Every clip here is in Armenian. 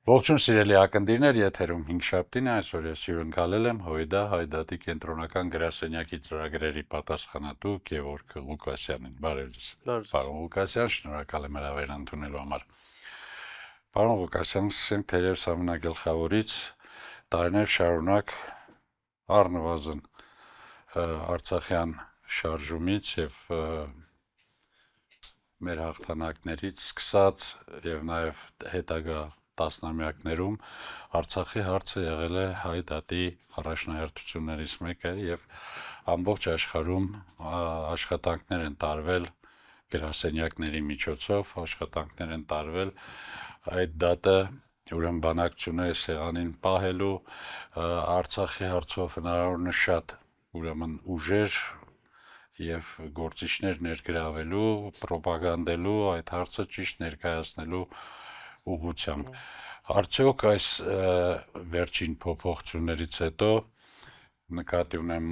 Ողջույն սիրելի ակնդիրներ, եթերում 5 շաբթին է, այսօր ես հյուրընկալել եմ Հույդա Հայդատի կենտրոնական գրասենյակի ծրագրերի պատասխանատու Գևորգ Ղուկասյանին։ Բարև ձեզ։ Պարոն Ղուկասյան, շնորհակալ եմ հրավեր ընդունելու համար։ Պարոն Ղուկասյան, սկսենք թերևս ամենագլխավորից, տարիներ շարունակ առնվազն Արցախյան շարժումից եւ մեր հաղթանակներից սկսած եւ նաեւ հետագա տասնամյակներում Արցախի հարցը եղել է հայ դատի առաջնահերթություններից մեկը եւ ամբողջ աշխարհում աշխատանքներ են տարվել գրասենյակների միջոցով, աշխատանքներ են տարվել այդ դատը ուրեմն բանակցությունների սեղանին պահելու Արցախի հարցով հնարավորինս շատ ուրեմն ուժեր եւ գործիչներ ներգրավելու, պրոպագանդելու, այդ հարցը ճիշտ ներկայացնելու ուղղությամբ։ Արդյոք այս վերջին փոփոխություններից հետո նկատի ունեմ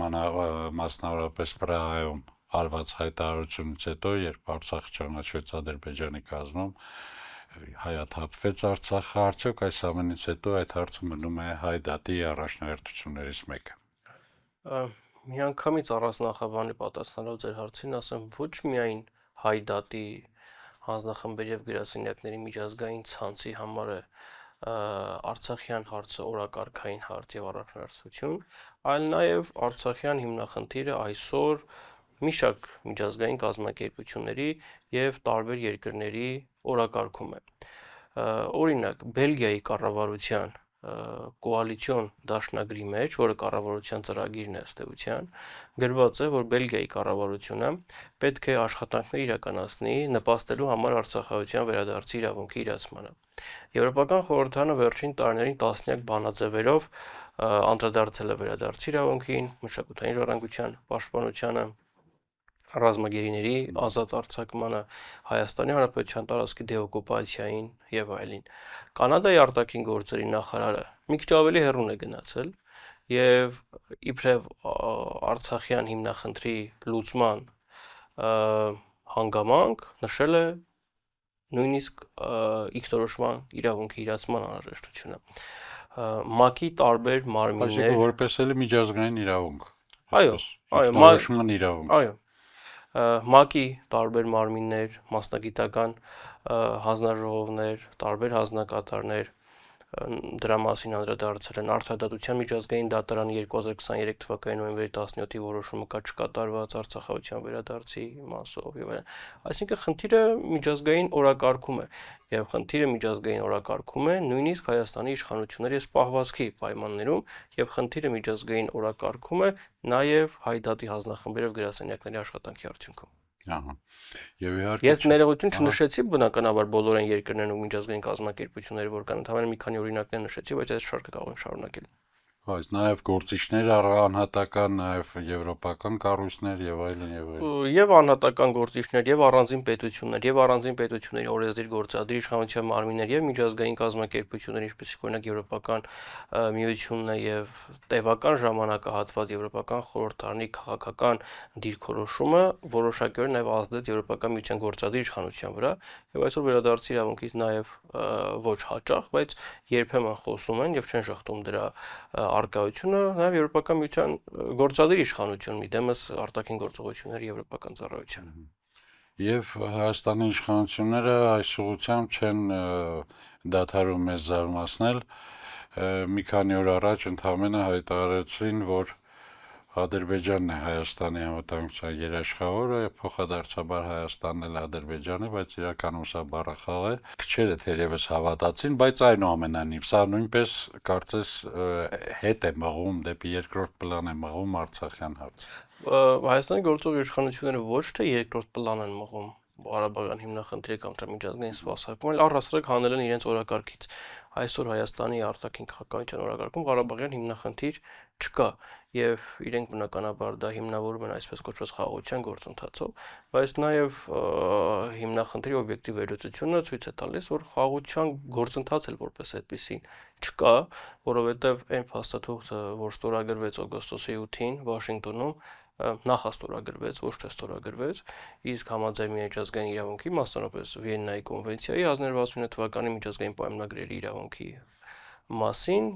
մասնավորապես Պրահայում արված հայտարարությունից հետո, երբ Արցախը ճանաչվեց Ադրբեջանի կազմում, հայաթափվեց Արցախը, արդյոք այս ամենից հետո այդ հարցը մնում է հայ դատի առաջնահերթություններից մեկը։ Միանգամից առանձնախավանի պատասխանելով ձեր հարցին ասեմ, ոչ միայն հայ դատի հանձնախմբերի եւ գրասենյակների միջազգային ցանցի համար է Արցախյան հարցը օրակարգային հարց եւ առաջնահերթություն, այլ նաեւ Արցախյան հիմնախնդիրը այսօր մի շարք միջազգային կազմակերպությունների եւ տարբեր երկրների օրակարգում է։ Օրինակ, Բելգիայի կառավարության կոալիցիոն դաշնագրի մեջ, որը կառավարության ծրագիրն է ըստ էության, գրված է, որ Բելգիայի կառավարությունը պետք է աշխատանքներ իրականացնի նպաստելու համար Արցախահայության վերադարձի իրավունքի իրացմանը։ Եվրոպական խորհրդարանը վերջին տարիներին տասնյակ բանաձևերով անդրադարձել է վերադարձի իրավունքին, մշակութային ժառանգության պաշտպանությանը, ռազմագերիների ազատ արձակմանը, Հայաստանի Հանրապետության տարածքի դեօկուպացիային եւ այլն։ Կանադայի արտաքին գործերի նախարարը մի քիչ ավելի հեռուն է գնացել եւ իբրև Արցախյան հիմնախնդրի լուծման հանգամանք նշել է նույնիսկ ինքնորոշման իրավունքի իրացման անհրաժեշտությունը։ ՄԱԿ-ի տարբեր մարմիններ, այսինքն որպես էլի միջազգային իրավունք։ Այո, ինքնորոշման իրավունք։ Այո, ՄԱԿ-ի տարբեր մարմիններ, մասնագիտական հանձնաժողովներ, տարբեր հանձնակատարներ դրա մասին անդրադարձել են Արդարադատության միջազգային դատարանի 2023 թվականի նոյեմբերի 17-ի որոշումը կա չկատարված Արցախահայության վերադարձի մասով եւ այլն։ Այսինքն խնդիրը միջազգային օրակարգում է եւ խնդիրը միջազգային օրակարգում է նույնիսկ Հայաստանի իշխանությունների սպահվածքի պայմաններում եւ խնդիրը միջազգային օրակարգում է նաեւ հայ դատի հանձնախմբերով գրասենյակների աշխատանքի արդյունքում։ Ահա։ Եվ իհարկե Ես ներողություն չնշեցի բնականաբար բոլոր այն երկրներն ու միջազգային կազմակերպությունները, որ կան, ընդհանրապես մի քանի օրինակներ նշեցի, բայց այս շարքը կարող եմ շարունակել։ Բայց նաև գործիչներ անհատական, նաև եվրոպական կառույցներ եւ այլն եւ այլն։ Եվ անհատական գործիչներ, եւ առանձին պետություններ, եւ առանձին պետությունների օրենսդիր գործադիր իշխանության մարմիններ եւ միջազգային կազմակերպություններ, ինչպիսիք օրինակ Եվրոպական միությունն է եւ տևական ժամանակահատված Եվրոպական խորհրդարանի քաղաքական դիրքորոշումը որոշակիորեն նաեւ ազդեց Եվրոպական միության գործադիր իշխանության վրա եւ այսօր վերադարձի իրավունքից նաեւ ոչ հաճախ, բայց երբեմն խոսում են եւ չեն շղթում դրա արկայությունը նաև Եվրոպական միության գործադիր իշխանությունն իդեմս արտաքին գործողությունների եվրոպական ծառայության։ Եվ Հայաստանի իշխանությունները այս ուղղությամբ չեն դադարում մեզ զարմացնել։ Մի քանի օր առաջ ընդհանրապես հայտարարեցին, որ Ադրբեջանն է Հայաստանի անվտանգության երաշխավորը, փոխադարձաբար Հայաստանն էլ Ադրբեջանը, բայց իրականում սա բառախաղ է։ Քչերը թերևս հավատացին, բայց այնուամենայնիվ սա նույնպես կարծես հետ է մղում դեպի երկրորդ պլան է մղում Արցախյան հարցը։ Հայաստանի գործող իշխանությունները ոչ թե երկրորդ պլան են մղում Ղարաբաղյան հիմնախնդրի կամ միջազգային սպասարկում, այլ առհասարակ հանել են իրենց օրակարգից։ Այսօր Հայաստանի արտաքին քաղաքականության օրակարգում Ղարաբաղյան հիմնախնդիր չկա եւ իրենք բնականաբար դա հիմնավորում են այսպես կոչված խաղաղության գործընթացով, բայց նաեւ հիմնախնդրի օբյեկտիվ վերլուծությունը ցույց է տալիս, որ խաղաղության գործընթաց էլ որպես այդպեսին չկա, որովհետեւ այն փաստաթուղթը, որ ստորագրվեց օգոստոսի 8-ին Վաշինգտոնում, նախ ստորագրվեց, ոչ թե ստորագրվեց, իսկ համաձայն միջազգային իրավունքի, մասնավորապես Վիեննայի կոնվենցիայի 1969 թվականի միջազգային պայմանագրերի իրավունքի մասին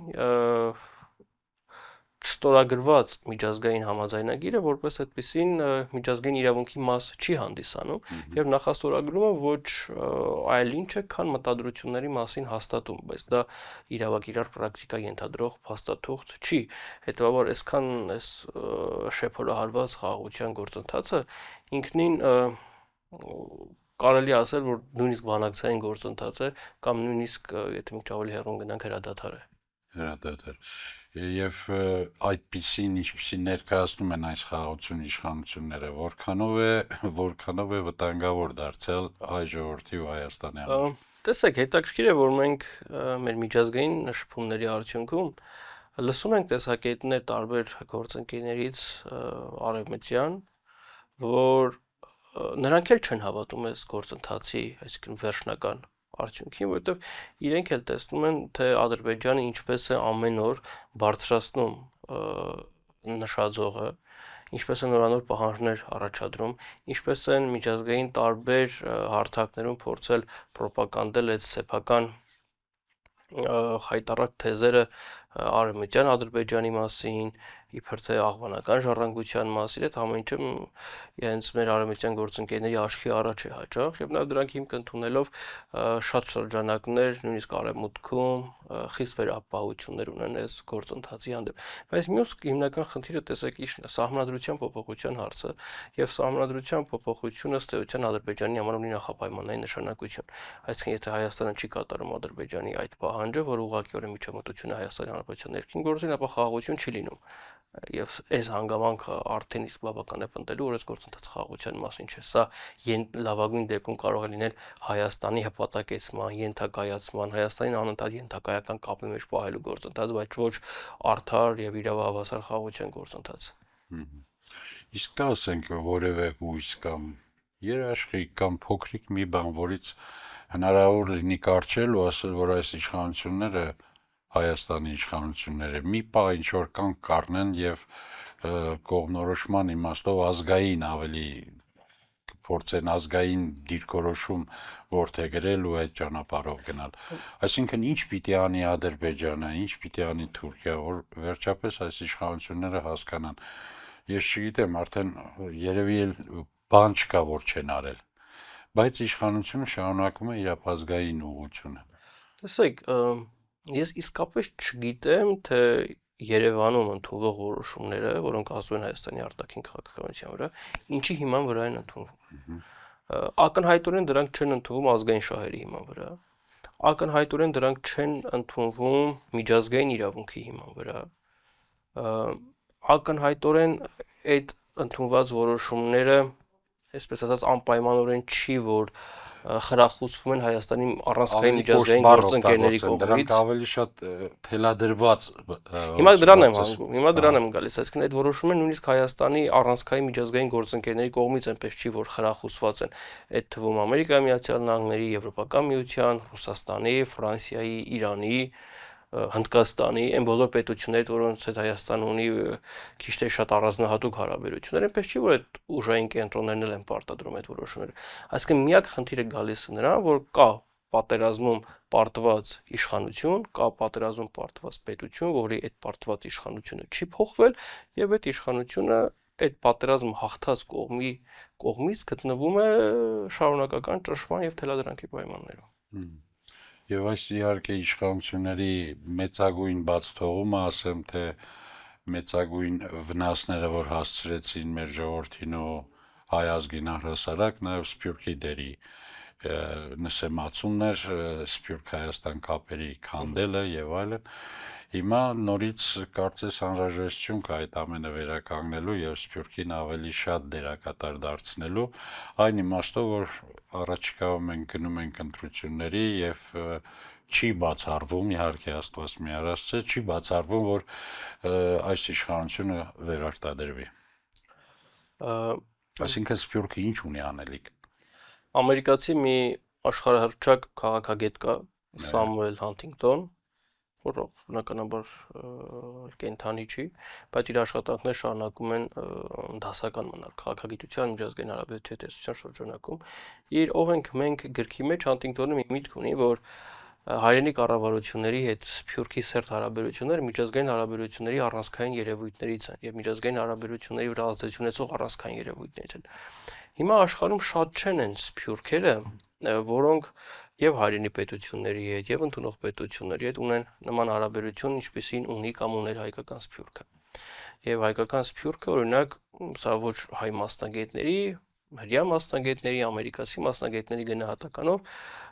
չստորագրված միջազգային համաձայնագիրը որպես այդպիսին միջազգային իրավունքի մաս չի հանդիսանում եւ նախաստորագրումը ոչ այլ ինչ է, քան մտադրությունների մասին հաստատում, բայց դա իրավակիրառ պրակտիկա ենթադրող փաստաթուղթ չի։ Հետեւաբար այսքան այս շեփորահարված խաղաղության գործընթացը ինքնին կարելի ասել, որ նույնիսկ բանակցային գործընթաց է կամ նույնիսկ եթե մի քիչ ավելի հեռուն գնանք հրադադար է։ Հրադադար։ Եվ այդպիսին ինչպիսին ներկայացնում են այս խաղաղություն իշխանությունները, որքանով է վտանգավոր դարձել հայ ժողովրդի ու Հայաստանի համար։ Տեսեք, հետաքրքիր է, որ մենք մեր միջազգային շփումների արդյունքում լսում ենք տեսակետներ տարբեր գործընկերներից արևմտյան, որ նրանք էլ չեն հավատում այս գործընթացի, այսինքն վերջնական արդյունքին, որովհետև իրենք էլ տեսնում են, թե Ադրբեջանը ինչպես է ամեն օր բարձրացնում նշաձողը, ինչպես են նորանոր պահանջներ առաջադրում, ինչպես են միջազգային տարբեր հարթակներում փորձել պրոպագանդել այդ սեփական հայտարարակ թեզերը արևմտյան Ադրբեջանի մասին, իբր թե աղբանական ժառանգության մասին, այդ ամեն ինչը իրենց մեր արևմտյան գործընկերների աչքի առաջ է հաճախ եւ նաեւ դրանք հիմք ընդունելով շատ շրջանակներ նույնիսկ արևմուտքում խիստ վերապահություններ ունեն այս գործընթացի հանդեպ։ Բայց մյուս հիմնական խնդիրը տեսեք ի՞նչն է, սահմանադրության փոփոխության հարցը եւ սահմանադրության փոփոխությունը ըստ էության Ադրբեջանի համար ունի նախապայմանային նշանակություն։ Այսինքն եթե Հայաստանը չի կատարում Ադրբեջանի այդ պահանջը, որ ուղղակիորեն միջամտությունը Հայաստանի Հանրապետության ներքին գործին, ապա խաղաղություն չի լինում։ Եվ այս հանգամանքը արդեն իսկ բավական է պնդելու, որ այս գործընթացը խաղաղության մասին չէ։ Սա լավագույն դեպքում կարող է լինել Հայաստանի հպատակեցման, ենթակայացման, Հայաստանին անընդհատ ենթակայական կապի մեջ պահելու գործընթաց, բայց ոչ արդար եւ իրավահավասար խաղաղության գործընթաց։ Իսկ կա ասենք որևէ հույս կամ երաշխիք կամ փոքրիկ մի բան, որից հնարավոր լինի կարճել ու ասել, որ այս իշխանությունները Հայաստանի իշխանությունները մի պահ ինչ որ կան կառնեն եւ կողմնորոշման իմաստով ազգային ավելի փորձեն ազգային դիրքորոշում որդեգրել ու այդ ճանապարհով գնալ։ Այսինքն ինչ պիտի անի Ադրբեջանը, ինչ պիտի անի Թուրքիա, որ վերջապես այս իշխանությունները հասկանան։ Ես չգիտեմ, արդեն երևի էլ բան չկա, որ չեն արել, բայց իշխանությունը շարունակում է իր ազգային ուղղությունը։ Տեսեք, ես իսկապես չգիտեմ, թե Երևանում ընդունվող որոշումները, որոնք ասում են Հայաստանի արտաքին քաղաքականության վրա, ինչի հիման վրա են ընդունվում։ Ակնհայտորեն դրանք չեն ընդունվում ազգային շահերի հիման վրա։ Ակնհայտորեն դրանք չեն ընդունվում միջազգային իրավունքի հիման վրա։ Ակնհայտորեն այդ ընդունված որոշումները, այսպես ասած, անպայմանորեն չի, որ խրախուսվում են Հայաստանի առանցքային միջազգային գործընկերների կողմից։ Դրանք ավելի շատ թելադրված։ Հիմա դրան եմ գալիս, այսինքն այդ որոշումը նույնիսկ Հայաստանի առանցքային միջազգային գործընկերների կողմից այնպես չի, որ խրախուսված են այդ թվում Ամերիկայի Միացյալ Նահանգների, Եվրոպական միության, Ռուսաստանի, Ֆրանսիայի, Իրանի, Հնդկաստանի, այն բոլոր պետություններից, որոնց հետ Հայաստանը ունի քիչ թե շատ առանձնահատուկ հարաբերություններ, այնպես չի, որ այդ ուժային կենտրոններն էլ են պարտադրում այդ որոշումները։ Այսինքն միակ խնդիրը գալիս է նրան, որ կա պատերազմում պարտված իշխանություն, կա պատերազմում պարտված պետություն, որի այդ պարտված իշխանությունը չի փոխվել, եւ այդ իշխանությունը այդ պատերազմ հաղթած կողմից գտնվում է շարունակական ճնշման եւ թելադրանքի պայմաններում։ Եվ այս իհարկե իշխանությունների մեծագույն բաց թողումը, ասեմ, թե մեծագույն վնասները, որ հասցրեցին մեր ժողովրդին ու հայ ազգին առհասարակ, նաև Սփյուռքի դերի նսեմացումներ, Սփյուռք-Հայաստան կապերի քանդելը եւ այլն։ Հիմա նորից կարծես անհրաժեշտություն կա այդ ամենը վերականգնելու եւ Սփյուռքին ավելի շատ դերակատար դարձնելու, այն իմաստով, որ առաջիկայում մենք գնում ենք ընտրությունների եւ չի բացառվում, իհարկե Աստված մի արածը, չի բացառվում, որ այս իշխանությունը վերարտադրվի։ Այսինքն Սփյուռքը ինչ ունի անելիք։ Ամերիկացի մի աշխարհահռչակ քաղաքագետ կա, Սամուել Հանթինգտոն, որ բնականաբար կենթանի չի, բայց իր աշխատանքները շարունակում են դասական մնալ քաղաքագիտության միջազգային հարաբերությունների տեսության շրջանակում։ Իր «Ով ենք մենք» գրքի մեջ Հանտինգտոնը մի միտք ունի, որ հայրենի կառավարությունների հետ Սփյուռքի սերտ հարաբերությունները միջազգային հարաբերությունների առանցքային երևույթներից են եւ միջազգային հարաբերությունների վրա ազդեցություն ունեցող առանցքային երևույթներից են։ Հիմա աշխարհում շատ չեն են սփյուռքերը, որոնք եւ հայրենի պետությունների հետ եւ ընդունող պետությունների հետ ունեն նման հարաբերություն, ինչպեսին ունի կամ ուներ հայկական սփյուռքը։ Եվ հայկական սփյուռքը, օրինակ, սա ոչ հայ մասնագետների, հրյա մասնագետների, ամերիկացի մասնագետների գնահատականով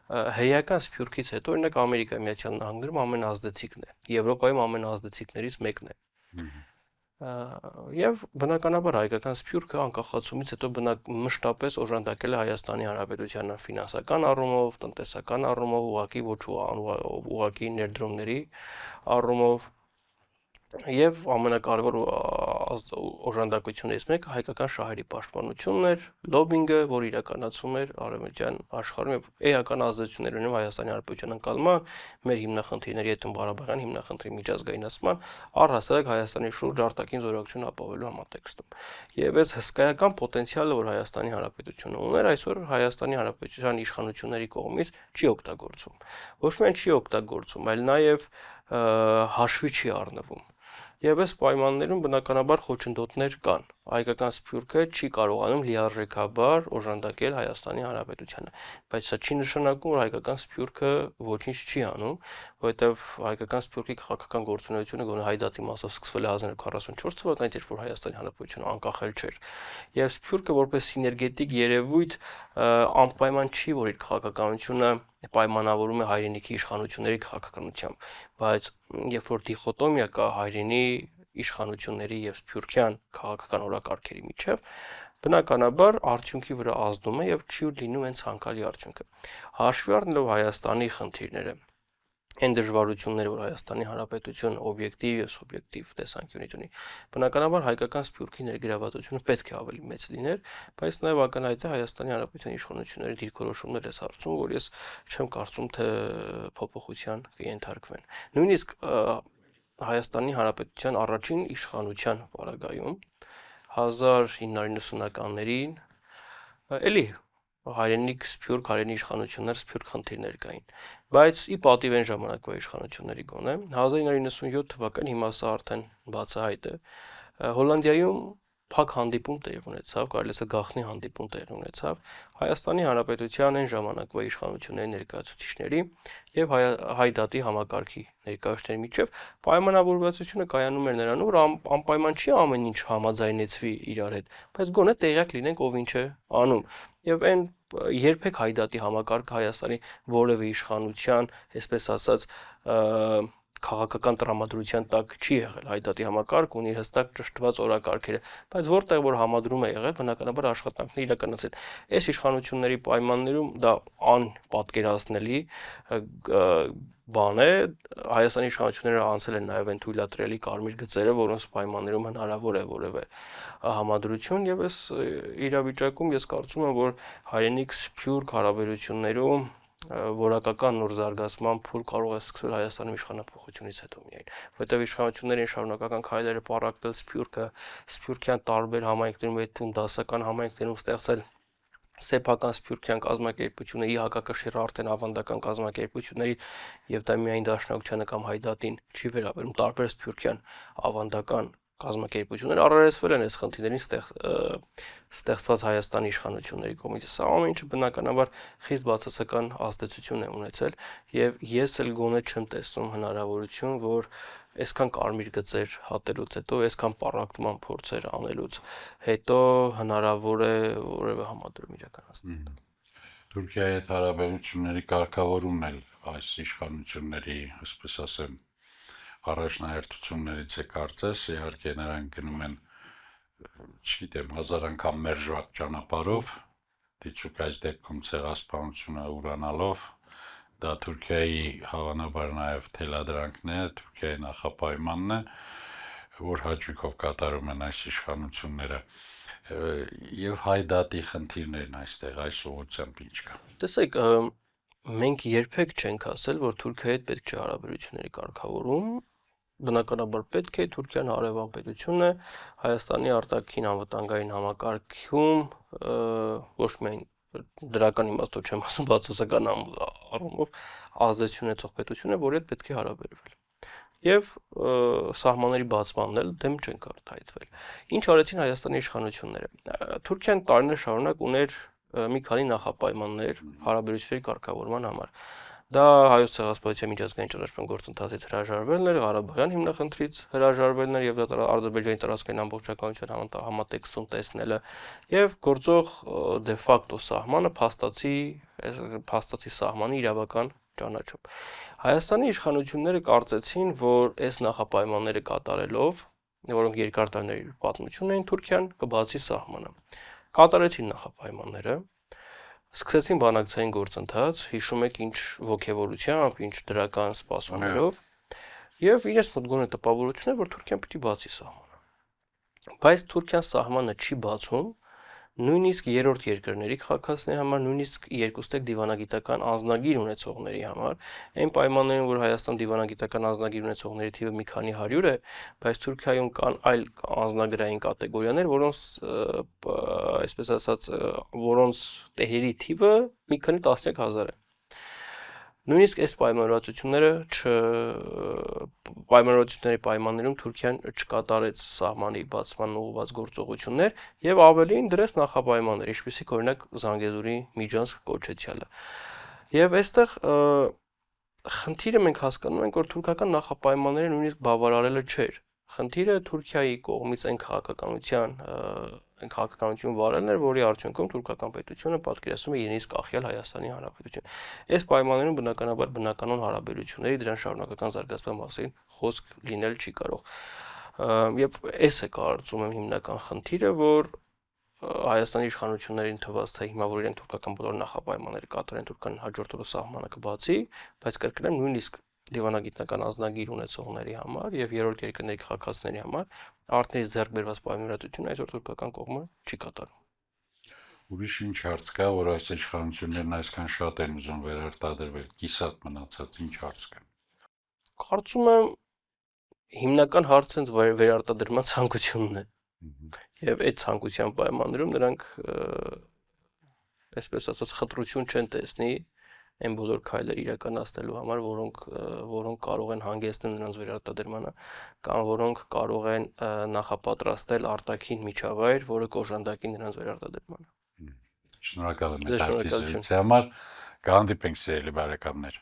հրեական սփյուռքից հետո, օրինակ, Ամերիկայի Միացյալ Նահանգներում ամենազդեցիկն է, Եվրոպայում ամենազդեցիկներից մեկն է։ Եվ բնականաբար հայկական սփյուռքը անկախացումից հետո մշտապես օժանդակել է Հայաստանի Հանրապետությանը ֆինանսական առումով, տնտեսական առումով, ուղղակի ոչ ուղղակի ներդրումների առումով եւ ամենակարևոր օժանդակություններից մեկը հայկական շահերի պաշտպանությունն էր, լոբինգը, որ իրականացում էր արևմտյան աշխարհում եւ էական ազդեցություններ ուներ Հայաստանի Հանրապետության ընկալման, մեր հիմնախնդիրների հետ Ղարաբաղյան հիմնախնդրի միջազգայնացման, առհասարակ Հայաստանի շուրջ արտաքին զորակցություն ապահովելու համատեքստում։ Եվ այս հսկայական պոտենցիալը, որ Հայաստանի Հանրապետությունը ուներ, այսօր Հայաստանի Հանրապետության իշխանությունների կողմից չի օգտագործվում։ Ոչ միայն չի օգտագործվում, այլ նաեւ հաշվի չի առնվում։ Եվ այս պայմաններում բնականաբար խոչընդոտներ կան։ Հայկական սփյուռքը չի կարողանում լիարժեքաբար օժանդակել Հայաստանի Հանրապետությանը, բայց սա չի նշանակում, որ հայկական սփյուռքը ոչինչ չի անում, որովհետև հայկական սփյուռքի քաղաքական գործունեությունը գոնե հայդատի մասով սկսվել է 1944 թվականից, երբ որ Հայաստանի Հանրապետությունը անկախել չէր։ Եվ սփյուռքը որպես սիներգետիկ երևույթ անպայման չի, որ իր քաղաքականությունը պայմանավորում է հայրենիքի իշխանությունների քաղաքականությամբ, բայց երբ որ դիխոտոմիա կա հայրենի իշխանությունների եւ սփյուռքյան քաղաքական օրակարգերի միջև, բնականաբար արդյունքի վրա ազդում է եւ չի լինում այն ցանկալի արդյունքը։ Հաշվի առնելով Հայաստանի խնդիրները, այն դժվարությունները, որ Հայաստանի Հանրապետությունը օբյեկտիվ եւ սուբյեկտիվ տեսանկյունից ունի, բնականաբար հայկական սփյուռքի ներգրավվածությունը պետք է ավելի մեծ լիներ, բայց նաեւ ակնհայտ է Հայաստանի Հանրապետության իշխանությունների դիրքորոշումներ էս հարցում, որ ես չեմ կարծում, թե փոփոխության կենթարկվեն։ Նույնիսկ Հայաստանի Հանրապետության առաջին իշխանության պարագայում 1990-ականներին էլի հայրենիք սփյուռք հայրենի իշխանություններ սփյուռք խնդիրներ կային, բայց ի պատիվ այն ժամանակվա իշխանությունների գոնե 1997 թվականին, հիմա սա արդեն բացահայտ է, Հոլանդիայում փակ հանդիպում տեղի ունեցավ, կարելի է գաղտնի հանդիպում տեղի ունեցավ Հայաստանի Հանրապետության այն ժամանակվա իշխանությունների ներկայացուցիչների եւ հայդատի համակարգի ներկայացուցիչների միջև պայմանավորվածությունը կայանում էր նրանում, որ անպայման չի ամեն ինչ համաձայնեցվի իրար հետ, բայց գոնե տեղյակ լինենք ով ինչ է անում։ Եվ այն երբեք հայդատի համակարգ Հայաստանի որևէ իշխանության, այսպես ասած, քաղաքական տրամադրության տակ չի եղել հայդատի համակարգ ունի հստակ ճշտված օրակարգերը, բայց որտեղ որ համադրում է եղել, բնականաբար աշխատանքները իրականացել։ Այս իշխանությունների պայմաններում դա անպատկերացնելի բան է, Հայաստանի իշխանությունները անցել են նաև այն թույլատրելի կարմիր գծերը, որոնց պայմաններում հնարավոր է որևէ համադրություն, եւ այս իրավիճակում ես կարծում եմ, որ հայրենիք սփյուռք հարաբերություններում որակական նոր զարգացման փուլ կարող է սկսվել Հայաստանում իշխանափոխությունից հետո միայն, որտեղ իշխանությունների շարունակական քայլերը պառակտել սփյուռքը, սփյուռքյան տարբեր համայնքներում, այդ դասական համայնքներում ստեղծել սեփական սփյուռքյան կազմակերպությունների հակակշիռ արդեն ավանդական կազմակերպությունների եւ դա միայն Դաշնակցությանը կամ Հայդատին չի վերաբերում, տարբեր սփյուռքյան ավանդական կազմակերպություններ առերեսվել են այս խնդիրներին ստեղծված Հայաստանի իշխանությունների կողմից։ Սա ամեն ինչը բնականաբար խիստ բացասական ազդեցություն է ունեցել եւ ես էլ գոնե չեմ տեսնում հնարավորություն, որ այսքան կարմիր գծեր հատելուց հետո, այսքան պառակտման փորձեր անելուց հետո հնարավոր է որևէ համադրում իրականացնել։ Թուրքիայի հետ հարաբերությունների կարգավորումն էլ այս իշխանությունների, այսպես ասեմ, առաջնահերթություններից է կարծես, իհարկե նրանք գնում են, չգիտեմ, հազար անգամ մերժված ճանապարհով, դիցուք այս դեպքում ցեղասպանությունը ուրանալով, դա Թուրքիայի հավանաբար նաև թելադրանքն է, Թուրքիայի նախապայմանն է, որ հաճույքով կատարում են այս իշխանությունները, եւ հայդատի խնդիրներն այստեղ այս ուղղությամբ ինչ կա։ Տեսեք, մենք երբեք չենք ասել, որ Թուրքիայի հետ պետք չէ հարաբերությունների կարգավորում, բնականաբար պետք է Թուրքիան հարևան պետություն է, Հայաստանի արտաքին անվտանգային համակարգում ոչ միայն դրական իմաստով չեմ ասում, բացասական առումով ազդեցություն ունեցող պետություն է, որի հետ պետք է հարաբերվել։ Եվ սահմանների բացմանն էլ դեմ չենք արտահայտվել։ Ինչ արեցին Հայաստանի իշխանությունները։ Թուրքիան տարիներ շարունակ ուներ մի քանի նախապայմաններ հարաբերությունների կարգավորման համար։ Դա Հայոց ցեղասպանության միջազգային ճանաչման գործընթացից հրաժարվելն էր, Ղարաբաղյան հիմնախնդրից հրաժարվելն էր եւ դա Ադրբեջանի տարածքային ամբողջականության համատեքստում տեսնելը եւ գործող դե ֆակտո սահմանը փաստացի սահմանի իրավական ճանաչում։ Հայաստանի իշխանությունները կարծեցին, որ այս նախապայմանները կատարելով, որոնք երկար տարիների պատմություն էին Թուրքիան, կբացի սահմանը։ Կատարեցին նախապայմանները, սկսեցին բանակցային գործընթաց, հիշում եք ինչ ոգևորությամբ, ինչ դրական սպասումներով, եւ իրենց մոտ գոնե տպավորություն էր, որ Թուրքիան պիտի բացի սահմանը։ Բայց Թուրքիան սահմանը չի բացում, նույնիսկ երրորդ երկրների քաղաքացիների համար, նույնիսկ երկուստեք դիվանագիտական անձնագիր ունեցողների համար, այն պայմաններում, որ Հայաստան դիվանագիտական անձնագիր ունեցողների թիվը մի քանի 100 է, բայց Թուրքիայում կան այլ անձնագրային կատեգորիաներ, որոնց այսպես ասած, որոնց տեղերի թիվը մի քանի տասնյակ հազար է։ Նույնիսկ այս պայմանավորվածությունների պայմաններում Թուրքիան չկատարեց սահմանի բացման ուղղված գործողություններ եւ ավելին դրեց նախապայմաններ, ինչպիսիք օրինակ Զանգեզուրի միջանցք կոչեցյալը։ Եվ այստեղ խնդիրը մենք հասկանում ենք, որ թուրքական նախապայմանները նույնիսկ բավարարելը չէր։ Խնդիրը Թուրքիայի կողմից այն քաղաքականություն վարելն էր, որի արդյունքում թուրքական պետությունը պատկերացնում է իրենից կախյալ Հայաստանի Հանրապետություն։ Այս պայմաններում բնականաբար բնականon հարաբերությունների դրան շարունակական զարգացման մասին խոսք լինել չի կարող։ Եվ այս է կարծում եմ հիմնական խնդիրը, որ Հայաստանի իշխանություններին թվաց, թե հիմա որ իրենք թուրքական բոլոր նախապայմանները կատարեն, Թուրքիան հաջորդ օրը սահմանը կբացի, բայց կրկնեմ նույնիսկ դիվանագիտական անձնագիր ունեցողների համար եւ երրորդ երկրների քաղաքացիների համար արտերից ձեռք բերված պայմանավորվածությունը այսօր թուրքական կողմը չի կատարում։ Ուրիշ ինչ հարց կա, որ այս իշխանություններն այսքան շատ են ուզում վերարտադրվել, կիսատ մնացած ինչ հարց կա։ Կարծում եմ հիմնական հարցը հենց վերարտադրման ցանկությունն է։ Եվ այդ ցանկության պայմաններում նրանք այսպես ասած խտրություն չեն տեսնի այն բոլոր քայլեր իրականացնելու համար, որոնք կարող են հանգեցնել նրանց վերարտադրմանը կամ որոնք կարող են նախապատրաստել արտաքին միջավայր, որը կոժանդակի նրանց վերարտադրմանը։ Շնորհակալ եմ հետաքրքրության համար, կհանդիպենք սիրելի բարեկամներ։